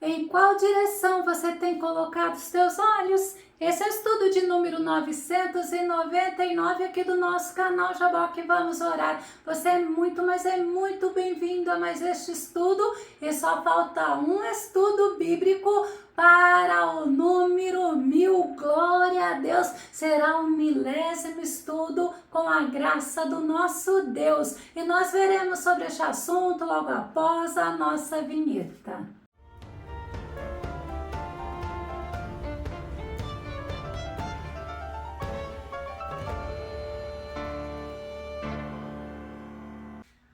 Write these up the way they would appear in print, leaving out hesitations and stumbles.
Em qual direção você tem colocado os teus olhos? Esse é o estudo de número 999 aqui do nosso canal Jaboque Vamos Orar. Você é muito, mas é muito bem-vindo a mais este estudo. E só falta um estudo bíblico para o número 1000. Glória a Deus! Será o 1000º estudo com a graça do nosso Deus. E nós veremos sobre este assunto logo após a nossa vinheta.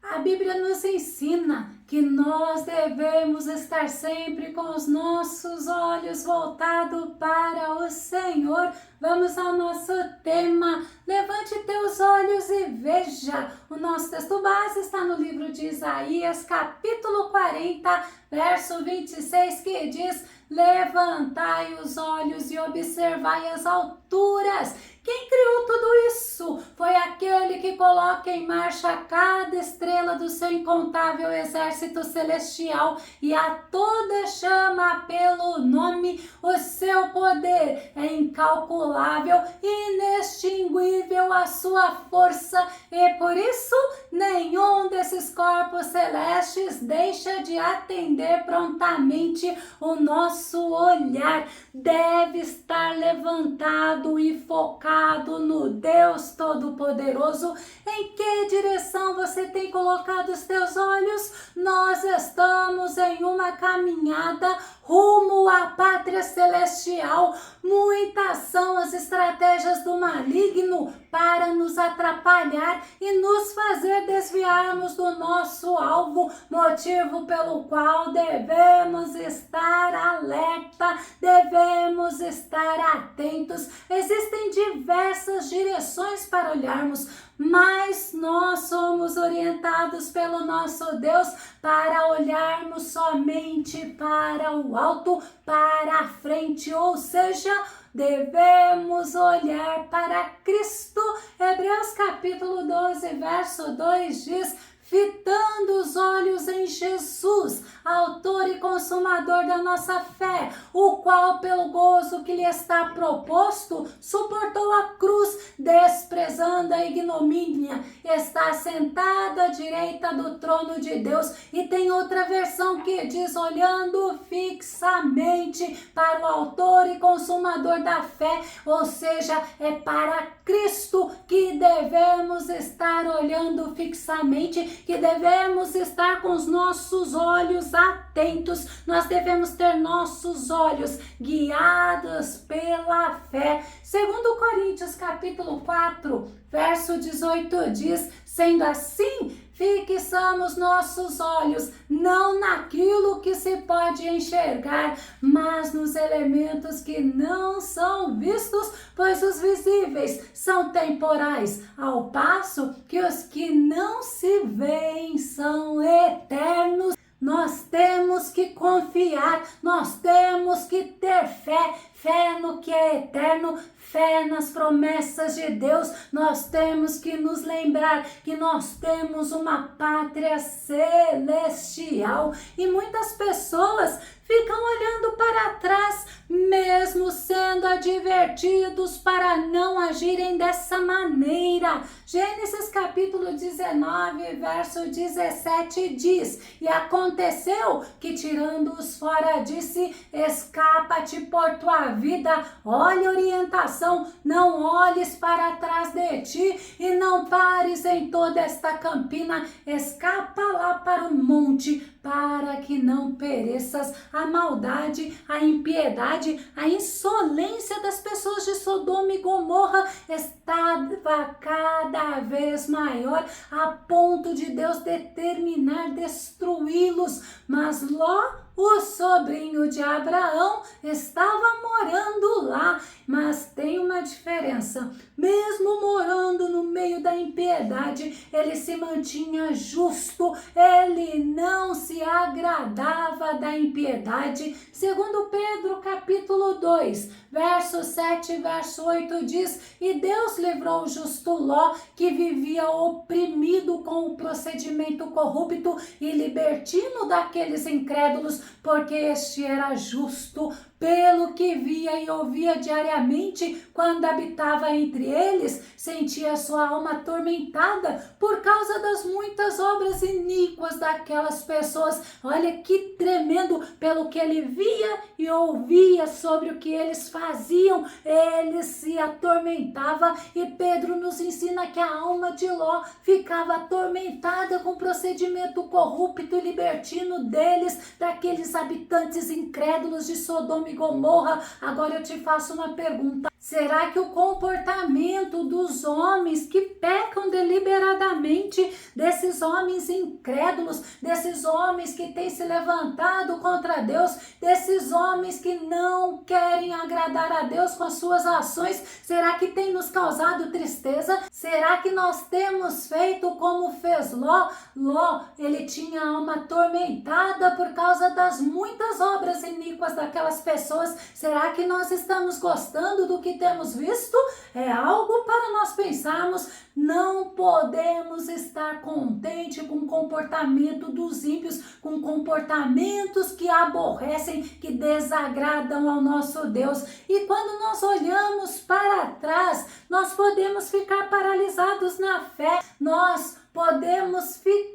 A Bíblia nos ensina que nós devemos estar sempre com os nossos olhos voltados para o Senhor. Vamos ao nosso tema. Levante teus olhos e veja. O nosso texto base está no livro de Isaías, capítulo 40, verso 26, que diz: levantai os olhos e observai as alturas. Quem criou tudo isso? Foi aquele que coloca em marcha cada estrela do seu incontável exército celestial e a toda chama pelo nome. O seu poder é incalculável e inextinguível a sua força, e por isso nenhum desses corpos celestes deixa de atender prontamente o nosso olhar. Deve estar levantado e focado no Deus Todo-Poderoso. Em que direção você tem colocado os teus olhos? Nós estamos em uma caminhada rumo à pátria celestial. Muitas são as estratégias do maligno para nos atrapalhar e nos fazer desviarmos do nosso alvo, motivo pelo qual devemos estar alerta, devemos estar atentos. Existem diversas direções para olharmos, mas nós somos orientados pelo nosso Deus para olharmos somente para o alto, para a frente, ou seja, devemos olhar para Cristo. Hebreus capítulo 12, verso 2 diz: fitando os olhos em Jesus, autor e consumador da nossa fé, o qual pelo gozo que lhe está proposto, suportou a cruz, desprezando a ignomínia, está sentado à direita do trono de Deus. E tem outra versão que diz: olhando fixamente para o autor e consumador da fé, ou seja, é para Cristo que devemos estar olhando fixamente, que devemos estar com os nossos olhos atentos. Nós devemos ter nossos olhos guiados pela fé. Segundo Coríntios capítulo 4, verso 18 diz: sendo assim, fixamos nossos olhos não naquilo que se pode enxergar, mas nos elementos que não são vistos, pois os visíveis são temporais, ao passo que os que não se veem são eternos. Nós temos que confiar, nós temos que ter fé, fé no que é eterno, fé nas promessas de Deus. Nós temos que nos lembrar que nós temos uma pátria celestial, e muitas pessoas ficam olhando para trás, mesmo sendo advertidos para não agirem dessa maneira. Gênesis capítulo 19, verso 17 diz: e aconteceu que, tirando-os fora, disse: escapa-te por tua vida. Olha a orientação: não olhes para trás de ti e não pares em toda esta campina. Escapa lá para o monte, para que não pereças. A maldade, a impiedade, a insolência das pessoas de Sodoma e Gomorra estava cada vez maior, a ponto de Deus determinar destruí-los. Mas Ló, o sobrinho de Abraão, estava morando lá. Mas tem uma diferença: mesmo morando no meio da impiedade, ele se mantinha justo, ele não se agradava da impiedade. Segundo Pedro capítulo 2, verso 7 e verso 8 diz: e Deus livrou o justo Ló, que vivia oprimido com o procedimento corrupto e libertino daqueles incrédulos, porque porque este era justo, pelo que via e ouvia diariamente quando habitava entre eles, sentia sua alma atormentada por causa das muitas obras iníquas daquelas pessoas. Olha que tremendo, pelo que ele via e ouvia sobre o que eles faziam, ele se atormentava. E Pedro nos ensina que a alma de Ló ficava atormentada com o procedimento corrupto e libertino deles, daqueles habitantes incrédulos de Sodoma e Gomorra. Agora eu te faço uma pergunta: será que o comportamento dos homens que pecam deliberadamente, desses homens incrédulos, desses homens que têm se levantado contra Deus, desses homens que não querem agradar a Deus com as suas ações, será que tem nos causado tristeza? Será que nós temos feito como fez Ló? Ló, ele tinha a alma atormentada por causa das muitas obras iníquas daquelas pessoas. Será que nós estamos gostando do que temos visto? É algo para nós pensarmos. Não podemos estar contentes com o comportamento dos ímpios, com comportamentos que aborrecem, que desagradam ao nosso Deus. E quando nós olhamos para trás, nós podemos ficar paralisados na fé, nós podemos ficar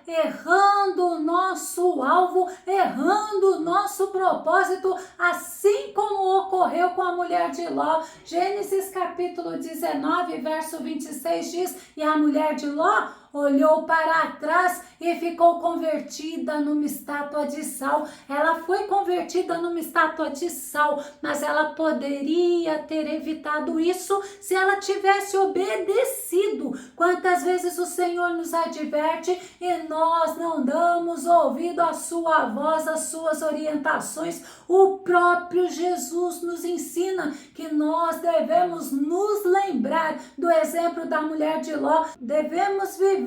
errando o nosso alvo, errando o nosso propósito, assim como ocorreu com a mulher de Ló. Gênesis capítulo 19, verso 26 diz: e a mulher de Ló olhou para trás e ficou convertida numa estátua de sal. Ela foi convertida numa estátua de sal, mas ela poderia ter evitado isso se ela tivesse obedecido. Quantas vezes o Senhor nos adverte e nós não damos ouvido à sua voz, às suas orientações. O próprio Jesus nos ensina que nós devemos nos lembrar do exemplo da mulher de Ló. Devemos viver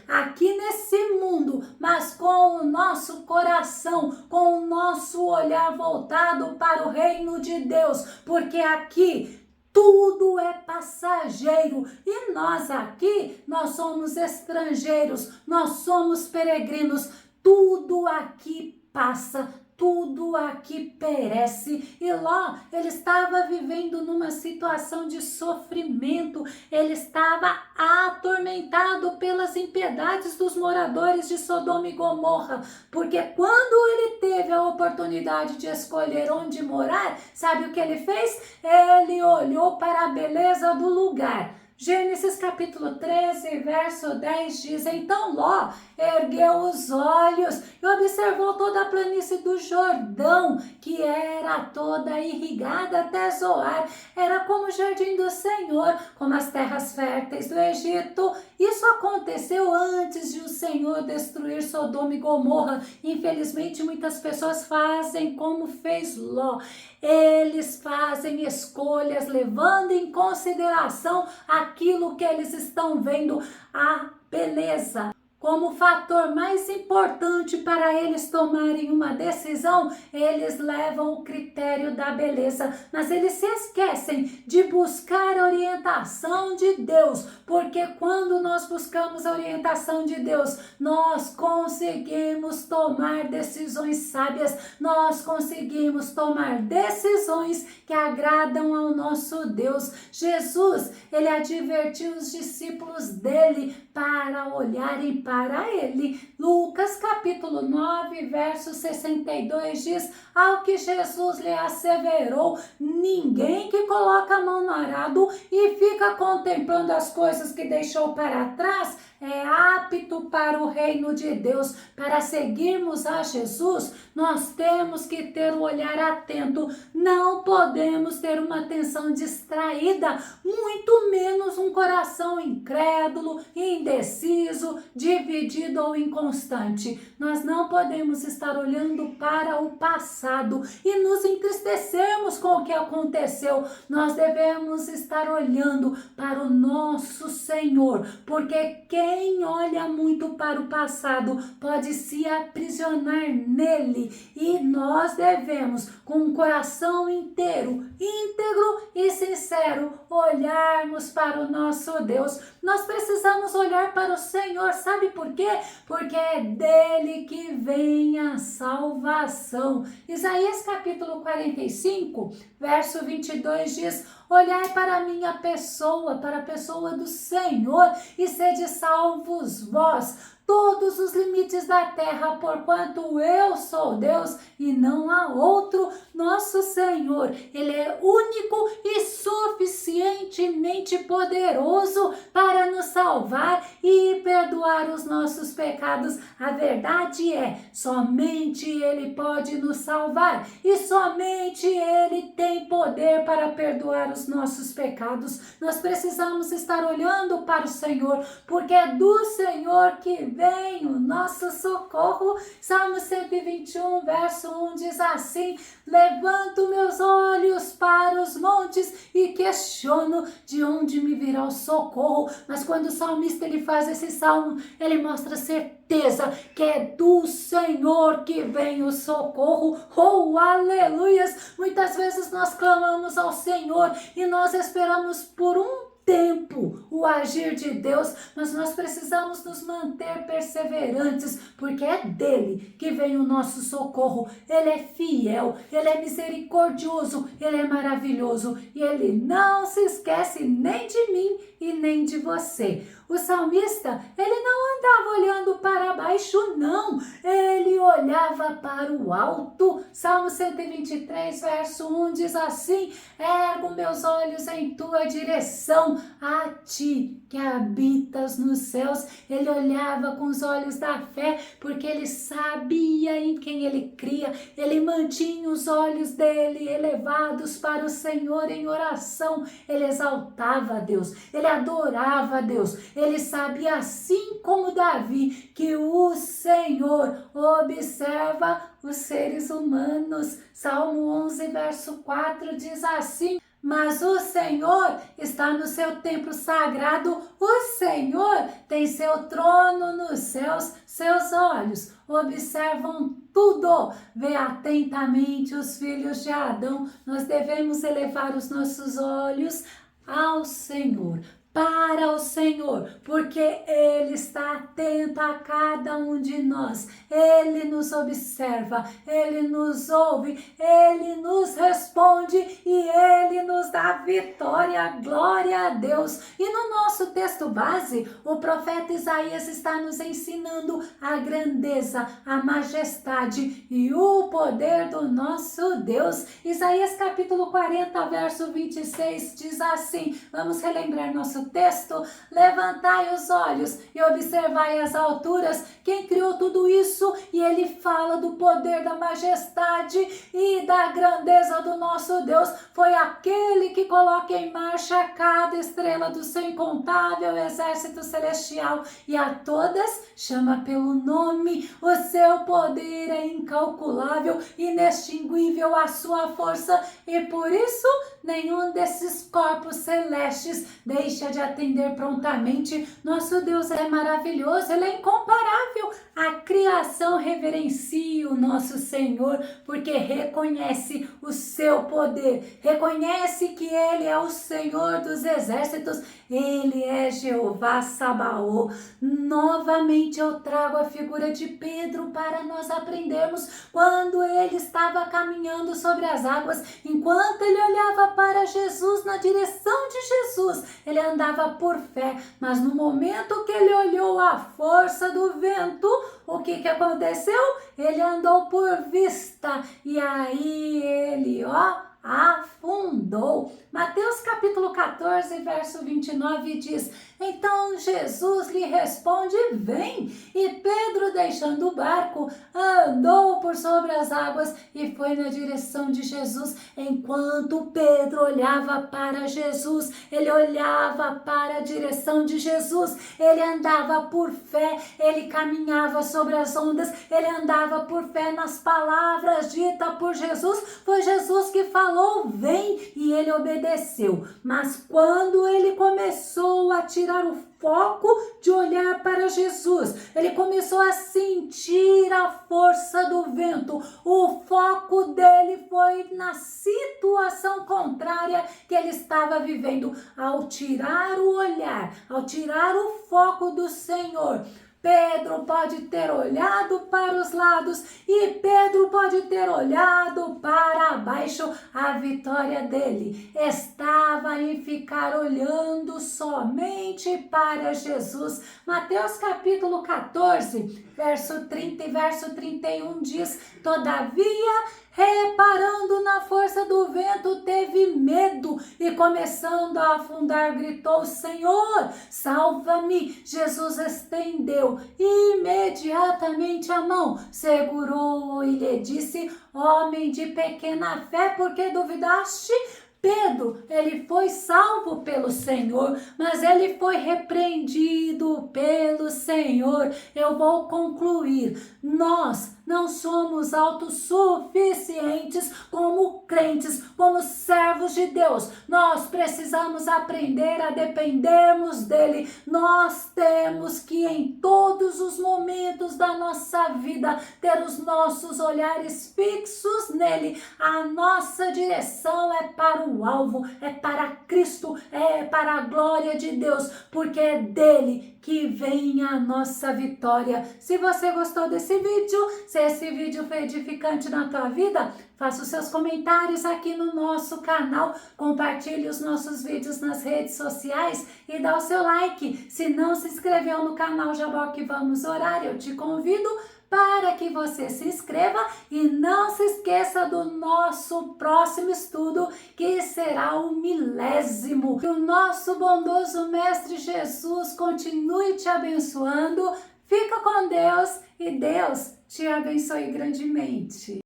aqui nesse mundo, mas com o nosso coração, com o nosso olhar voltado para o reino de Deus, porque aqui tudo é passageiro e nós aqui, nós somos estrangeiros, nós somos peregrinos, tudo aqui passa, tudo aqui perece. E Ló, ele estava vivendo numa situação de sofrimento, ele estava atormentado pelas impiedades dos moradores de Sodoma e Gomorra, porque quando ele teve a oportunidade de escolher onde morar, sabe o que ele fez? Ele olhou para a beleza do lugar. Gênesis capítulo 13, verso 10 diz: então Ló ergueu os olhos e observou toda a planície do Jordão, que era toda irrigada até Zoar. Era como o jardim do Senhor, como as terras férteis do Egito. Isso aconteceu antes de o Senhor destruir Sodoma e Gomorra. Infelizmente, muitas pessoas fazem como fez Ló. Eles fazem escolhas levando em consideração aquilo que eles estão vendo, a beleza, como fator mais importante para eles tomarem uma decisão. Eles levam o critério da beleza, mas eles se esquecem de buscar a orientação de Deus, porque quando nós buscamos a orientação de Deus, nós conseguimos tomar decisões sábias, nós conseguimos tomar decisões que agradam ao nosso Deus. Jesus, ele advertiu os discípulos dele para olharem para ele. Lucas capítulo 9, verso 62 diz: ao que Jesus lhe asseverou: ninguém que coloca a mão no arado e fica contemplando as coisas que deixou para trás é apto para o reino de Deus. Para seguirmos a Jesus, nós temos que ter o olhar atento, não podemos ter uma atenção distraída, muito menos um coração incrédulo, indeciso, dividido ou inconstante. Nós não podemos estar olhando para o passado e nos entristecermos com o que aconteceu. Nós devemos estar olhando para o nosso Senhor, porque quem quem olha muito para o passado pode se aprisionar nele, e nós devemos, com um coração inteiro, íntegro e sincero, olharmos para o nosso Deus. Nós precisamos olhar para o Senhor, sabe por quê? Porque é dele que vem a salvação. Isaías capítulo 45, verso 22 diz: olhai para a minha pessoa, para a pessoa do Senhor, e sede salvos vós, todos os limites da terra, porquanto eu sou Deus e não há outro. Nosso Senhor, Ele é único e suficientemente poderoso para nos salvar e perdoar os nossos pecados. A verdade é, somente Ele pode nos salvar e somente Ele tem poder para perdoar os nossos pecados. Nós precisamos estar olhando para o Senhor, porque é do Senhor que vem o nosso socorro. Salmo 121, verso 1 diz assim: levanto meus olhos para os montes e questiono de onde me virá o socorro. Mas quando o salmista ele faz esse salmo, ele mostra certeza que é do Senhor que vem o socorro. Oh, aleluias! Muitas vezes nós clamamos ao Senhor e nós esperamos por um tempo o agir de Deus, mas nós precisamos nos manter perseverantes, porque é dele que vem o nosso socorro. Ele é fiel, ele é misericordioso, ele é maravilhoso e ele não se esquece nem de mim e nem de você. O salmista, ele não andava olhando para baixo, não. Ele olhava para o alto. Salmo 123, verso 1 diz assim: ergo meus olhos em tua direção, a ti que habitas nos céus. Ele olhava com os olhos da fé, porque ele sabia em quem ele cria. Ele mantinha os olhos dele elevados para o Senhor em oração. Ele exaltava a Deus, ele adorava a Deus. Ele sabia, assim como Davi, que o Senhor observa os seres humanos. Salmo 11, verso 4 diz assim: mas o Senhor está no seu templo sagrado, o Senhor tem seu trono nos céus, seus olhos observam tudo. Vê atentamente os filhos de Adão. Nós devemos elevar os nossos olhos ao Senhor, para o Senhor, porque Ele está atento a cada um de nós. Ele nos observa, Ele nos ouve, Ele nos responde e Ele nos dá vitória. Glória a Deus! E no nosso texto base, o profeta Isaías está nos ensinando a grandeza, a majestade e o poder do nosso Deus. Isaías capítulo 40, verso 26 diz assim, vamos relembrar nosso texto: levantai os olhos e observai as alturas, quem criou tudo isso? E ele fala do poder, da majestade e da grandeza do nosso Deus. Foi aquele que coloca em marcha cada estrela do seu incontável exército celestial e a todas chama pelo nome. O seu poder é incalculável, inextinguível a sua força, e por isso nenhum desses corpos celestes deixa de atender prontamente. Nosso Deus é maravilhoso, Ele é incomparável. A criação reverencia o nosso Senhor, porque reconhece o seu poder, reconhece que Ele é o Senhor dos exércitos, Ele é Jeová Sabaô. Novamente eu trago a figura de Pedro para nós aprendermos. Quando ele estava caminhando sobre as águas, enquanto ele olhava para Jesus, na direção de Jesus, ele andava por fé, mas no momento que ele olhou a força do vento, o que aconteceu? Ele andou por vista e aí ele, afundou. Mateus capítulo 14, verso 29 diz: então Jesus lhe responde: vem. E Pedro, deixando o barco, andou por sobre as águas e foi na direção de Jesus. Enquanto Pedro olhava para Jesus, ele olhava para a direção de Jesus, ele andava por fé, ele caminhava sobre as ondas, ele andava por fé nas palavras ditas por Jesus. Foi Jesus que falou falou: vem, e ele obedeceu. Mas quando ele começou a tirar o foco de olhar para Jesus, ele começou a sentir a força do vento. O foco dele foi na situação contrária que ele estava vivendo. Ao tirar o olhar, ao tirar o foco do Senhor, Pedro pode ter olhado para os lados e Pedro pode ter olhado para baixo. A vitória dele estava em ficar olhando somente para Jesus. Mateus capítulo 14, verso 30 e verso 31 diz: todavia, reparando na força do vento, teve medo e, começando a afundar, gritou: Senhor, salva-me. Jesus estendeu imediatamente a mão, segurou-o e lhe disse: homem de pequena fé, por que duvidaste? Pedro, ele foi salvo pelo Senhor, mas ele foi repreendido pelo Senhor. Eu vou concluir. Nós não somos autossuficientes como crentes, como servos de Deus. Nós precisamos aprender a dependermos dele. Nós temos que, em todos os momentos da nossa vida, ter os nossos olhares fixos nele. A nossa direção é para o alvo, é para Cristo, é para a glória de Deus, porque é dele que vem a nossa vitória. Se você gostou desse vídeo, se esse vídeo foi edificante na tua vida, faça os seus comentários aqui no nosso canal, compartilhe os nossos vídeos nas redes sociais e dá o seu like. Se não se inscreveu no canal Jabó que Vamos Orar, eu te convido para que você se inscreva e não se esqueça do nosso próximo estudo, que será o 1000º. Que o nosso bondoso Mestre Jesus continue te abençoando. Fica com Deus e Deus te abençoe grandemente.